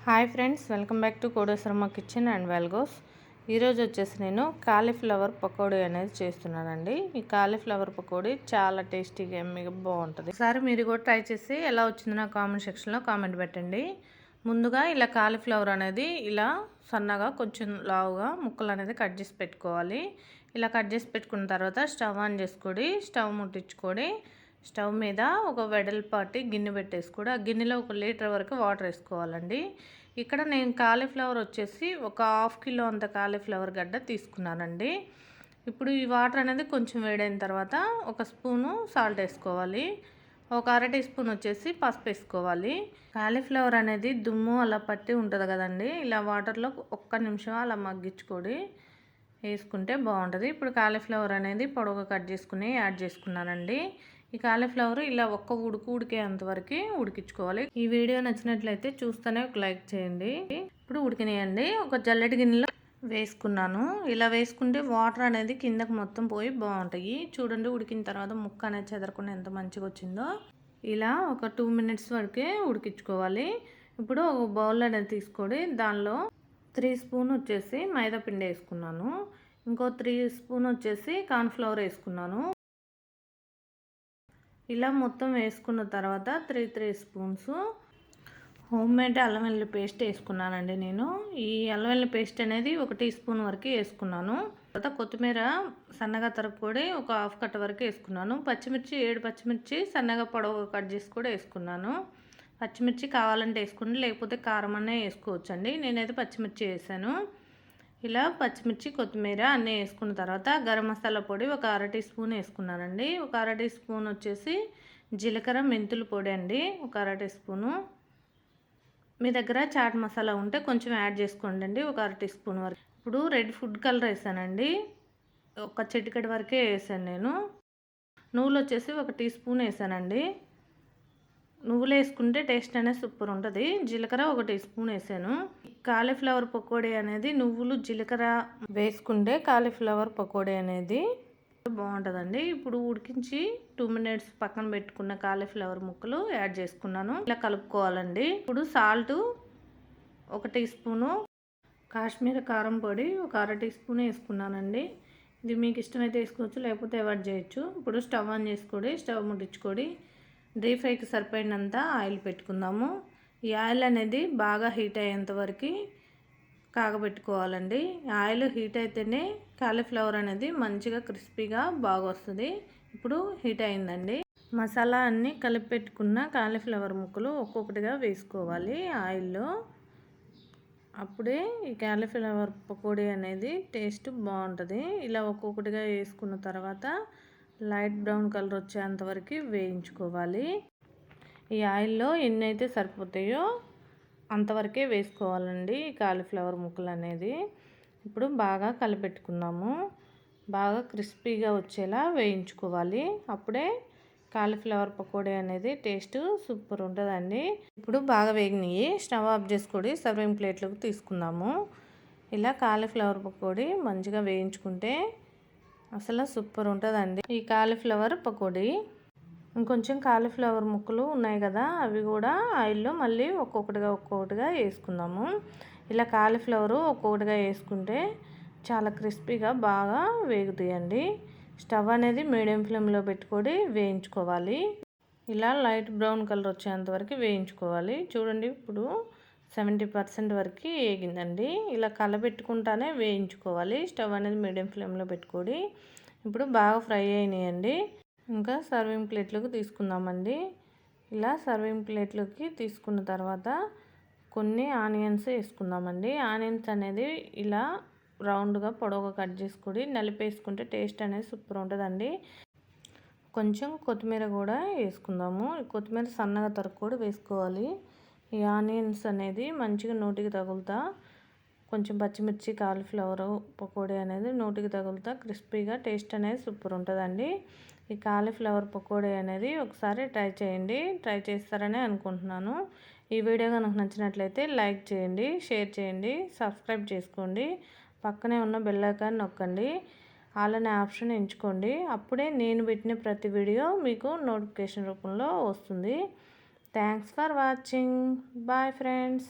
Hi friends, welcome back to Koteswaramma kitchen and vlogs. ఈరోజు వచ్చేసి నేను కాలీఫ్లవర్ పకోడీ అనేది చేస్తున్నానండి. ఈ కాలీఫ్లవర్ పకోడీ చాలా టేస్టీగా ఎమ్మిగా బాగుంటుంది. ఒకసారి మీరు కూడా ట్రై చేసి ఎలా వచ్చిందో నా కామెంట్ సెక్షన్లో కామెంట్ పెట్టండి. ముందుగా ఇలా కాలీఫ్లవర్ అనేది ఇలా సన్నగా కొంచెం లావుగా ముక్కలు అనేది కట్ చేసి పెట్టుకోవాలి. ఇలా కట్ చేసి పెట్టుకున్న తర్వాత స్టవ్ ఆన్ చేసుకొని స్టవ్ ముట్టించుకొని స్టవ్ మీద ఒక వెడల్పాటి గిన్నె పెట్టేసుకోండి. ఆ గిన్నెలో 1 లీటర్ వరకు వాటర్ వేసుకోవాలండి. ఇక్కడ నేను కాలీఫ్లవర్ వచ్చేసి ఒక 1/2 కిలో అంత కాలీఫ్లవర్ గడ్డ తీసుకున్నానండి. ఇప్పుడు ఈ వాటర్ అనేది కొంచెం వేడైన తర్వాత ఒక స్పూను సాల్ట్ వేసుకోవాలి. ఒక అర టీ స్పూన్ వచ్చేసి పసుపు వేసుకోవాలి. కాలీఫ్లవర్ అనేది దుమ్ము అలా పట్టి ఉంటుంది కదండి. ఇలా వాటర్లో 1 నిమిషం అలా మగ్గించుకొని వేసుకుంటే బాగుంటుంది. ఇప్పుడు కాలీఫ్లవర్ అనేది పొడవుగా కట్ చేసుకుని యాడ్ చేసుకున్నానండి. ఈ కాలీఫ్లవర్ ఇలా ఒక్క ఉడికేంతవరకు ఉడికించుకోవాలి. ఈ వీడియో నచ్చినట్లయితే చూస్తూనే ఒక లైక్ చేయండి. ఇప్పుడు ఉడికినాయండి. ఒక జల్లెడి గిన్నెలో వేసుకున్నాను. ఇలా వేసుకుంటే వాటర్ అనేది కిందకు మొత్తం పోయి బాగుంటాయి. చూడండి, ఉడికిన తర్వాత ముక్క అనేది చెదరకుండా ఎంత మంచిగా వచ్చిందో. ఇలా ఒక 2 మినిట్స్ వరకే ఉడికించుకోవాలి. ఇప్పుడు ఒక బౌల్ అనేది తీసుకొని దానిలో 3 స్పూన్ వచ్చేసి మైదా పిండి వేసుకున్నాను. ఇంకో 3 స్పూన్ వచ్చేసి కార్న్ఫ్లవర్ వేసుకున్నాను. ఇలా మొత్తం వేసుకున్న తర్వాత 3 స్పూన్స్ హోమ్ మేడ్ అల్లం వెల్లుల్లి పేస్ట్ వేసుకున్నానండి. నేను ఈ అల్లం వెల్లుల్లి పేస్ట్ అనేది 1 టీ స్పూన్ వరకు వేసుకున్నాను. తర్వాత కొత్తిమీర సన్నగా తరుక్కొని ఒక 1/2 కట్ట వరకు వేసుకున్నాను. పచ్చిమిర్చి 7 పచ్చిమిర్చి సన్నగా పొడవుగా కట్ చేసి కూడా వేసుకున్నాను. పచ్చిమిర్చి కావాలంటే వేసుకోండి, లేకపోతే కారం అనే వేసుకోవచ్చండి. నేనైతే పచ్చిమిర్చి వేసాను. ఇలా పచ్చిమిర్చి కొత్తిమీర అన్నీ వేసుకున్న తర్వాత గరం మసాలా పొడి ఒక అర టీ స్పూన్ వేసుకున్నానండి. ఒక అర టీ స్పూన్ వచ్చేసి జీలకర్ర మెంతుల పొడి అండి, ఒక అర టీ స్పూను. మీ దగ్గర చాట్ మసాలా ఉంటే కొంచెం యాడ్ చేసుకోండి, ఒక అర టీ స్పూన్ వరకు. ఇప్పుడు రెడ్ ఫుడ్ కలర్ వేసానండి, ఒక చిటికెడు వరకే వేసాను నేను. నువ్వులు వచ్చేసి 1 టీ స్పూన్ వేసానండి. నువ్వులు వేసుకుంటే టేస్ట్ అనేది సూపర్ ఉంటుంది. జీలకర్ర 1 టీ స్పూన్ వేసాను. కాలీఫ్లవర్ పకోడీ అనేది నువ్వులు జీలకర్ర వేసుకుంటే కాలీఫ్లవర్ పకోడీ అనేది బాగుంటుందండి. ఇప్పుడు ఉడికించి 2 మినిట్స్ పక్కన పెట్టుకున్న కాలీఫ్లవర్ ముక్కలు యాడ్ చేసుకున్నాను. ఇలా కలుపుకోవాలండి. ఇప్పుడు సాల్ట్ 1 టీ స్పూను, కాశ్మీర కారం పొడి ఒక అర టీ స్పూన్ వేసుకున్నానండి. ఇది మీకు ఇష్టమైతే వేసుకోవచ్చు, లేకపోతే అవాయిడ్ చేయొచ్చు. ఇప్పుడు స్టవ్ ఆన్ చేసుకొని స్టవ్ ముట్టించుకొని డీప్ ఫ్రైకి సరిపోయినంత ఆయిల్ పెట్టుకుందాము. ఈ ఆయిల్ అనేది బాగా హీట్ అయ్యేంత వరకు కాగబెట్టుకోవాలండి. ఆయిల్ హీట్ అయితేనే కాలీఫ్లవర్ అనేది మంచిగా క్రిస్పీగా బాగా వస్తుంది. ఇప్పుడు హీట్ అయిందండి. మసాలా అన్నీ కలిపి పెట్టుకున్న కాలీఫ్లవర్ ముక్కలు ఒక్కొక్కటిగా వేసుకోవాలి ఆయిల్లో. అప్పుడే ఈ కాలీఫ్లవర్ పకోడీ అనేది టేస్ట్ బాగుంటుంది. ఇలా ఒక్కొక్కటిగా వేసుకున్న తర్వాత లైట్ బ్రౌన్ కలర్ వచ్చేంత వరకు వేయించుకోవాలి. ఈ ఆయిల్లో ఎన్ని అయితే సరిపోతాయో అంతవరకే వేసుకోవాలండి ఈ కాలీఫ్లవర్ ముక్కలు అనేది. ఇప్పుడు బాగా కలిపెట్టుకుందాము. బాగా క్రిస్పీగా వచ్చేలా వేయించుకోవాలి. అప్పుడే కాలీఫ్లవర్ పకోడీ అనేది టేస్ట్ సూపర్ ఉంటుందండి. ఇప్పుడు బాగా వేగినాయి. స్టవ్ ఆఫ్ చేసుకొని సర్వింగ్ ప్లేట్లోకి తీసుకుందాము. ఇలా కాలీఫ్లవర్ పకోడీ మంచిగా వేయించుకుంటే అసలు సూపర్ ఉంటుందండి ఈ కాలీఫ్లవర్ పకోడీ. ఇంకొంచెం కాలీఫ్లవర్ ముక్కలు ఉన్నాయి కదా, అవి కూడా ఆయిల్లో మళ్ళీ ఒక్కొక్కటిగా వేసుకుందాము. ఇలా కాలీఫ్లవర్ ఒక్కొక్కటిగా వేసుకుంటే చాలా క్రిస్పీగా బాగా వేగుతాయండి. స్టవ్ అనేది మీడియం ఫ్లేమ్లో పెట్టుకొని వేయించుకోవాలి. ఇలా లైట్ బ్రౌన్ కలర్ వచ్చేంత వరకు వేయించుకోవాలి. చూడండి, ఇప్పుడు 70% వరకు వేగిందండి. ఇలా కలబెట్టుకుంటానే వేయించుకోవాలి. స్టవ్ అనేది మీడియం ఫ్లేమ్లో పెట్టుకొని. ఇప్పుడు బాగా ఫ్రై అయినాయండి. ఇంకా సర్వింగ్ ప్లేట్లోకి తీసుకుందామండి. ఇలా సర్వింగ్ ప్లేట్లోకి తీసుకున్న తర్వాత కొన్ని ఆనియన్స్ వేసుకుందామండి. ఆనియన్స్ అనేది ఇలా రౌండ్గా పొడవుగా కట్ చేసుకొని నలిపేసుకుంటే టేస్ట్ అనేది సూపర్ ఉంటుందండి. కొంచెం కొత్తిమీర కూడా వేసుకుందాము. కొత్తిమీర సన్నగా తరుక్కొని వేసుకోవాలి. ఈ ఆనియన్స్ అనేది మంచిగా నోటికి తగులుతా, కొంచెం పచ్చిమిర్చి కాలీఫ్లవర్ పకోడీ అనేది నోటికి తగులుతా క్రిస్పీగా టేస్ట్ అనేది సూపర్ ఉంటుందండి. ఈ కాలీఫ్లవర్ పకోడీ అనేది ఒకసారి ట్రై చేయండి. ట్రై చేస్తారని అనుకుంటున్నాను. ఈ వీడియో కనుక నచ్చినట్లయితే లైక్ చేయండి, షేర్ చేయండి, సబ్స్క్రైబ్ చేసుకోండి. పక్కనే ఉన్న బెల్ ఐకాన్ నొక్కండి. ఆల్ అనే ఆప్షన్ ఎంచుకోండి. అప్పుడే నేను పెట్టిన ప్రతి వీడియో మీకు నోటిఫికేషన్ రూపంలో వస్తుంది. Thanks for watching. Bye friends.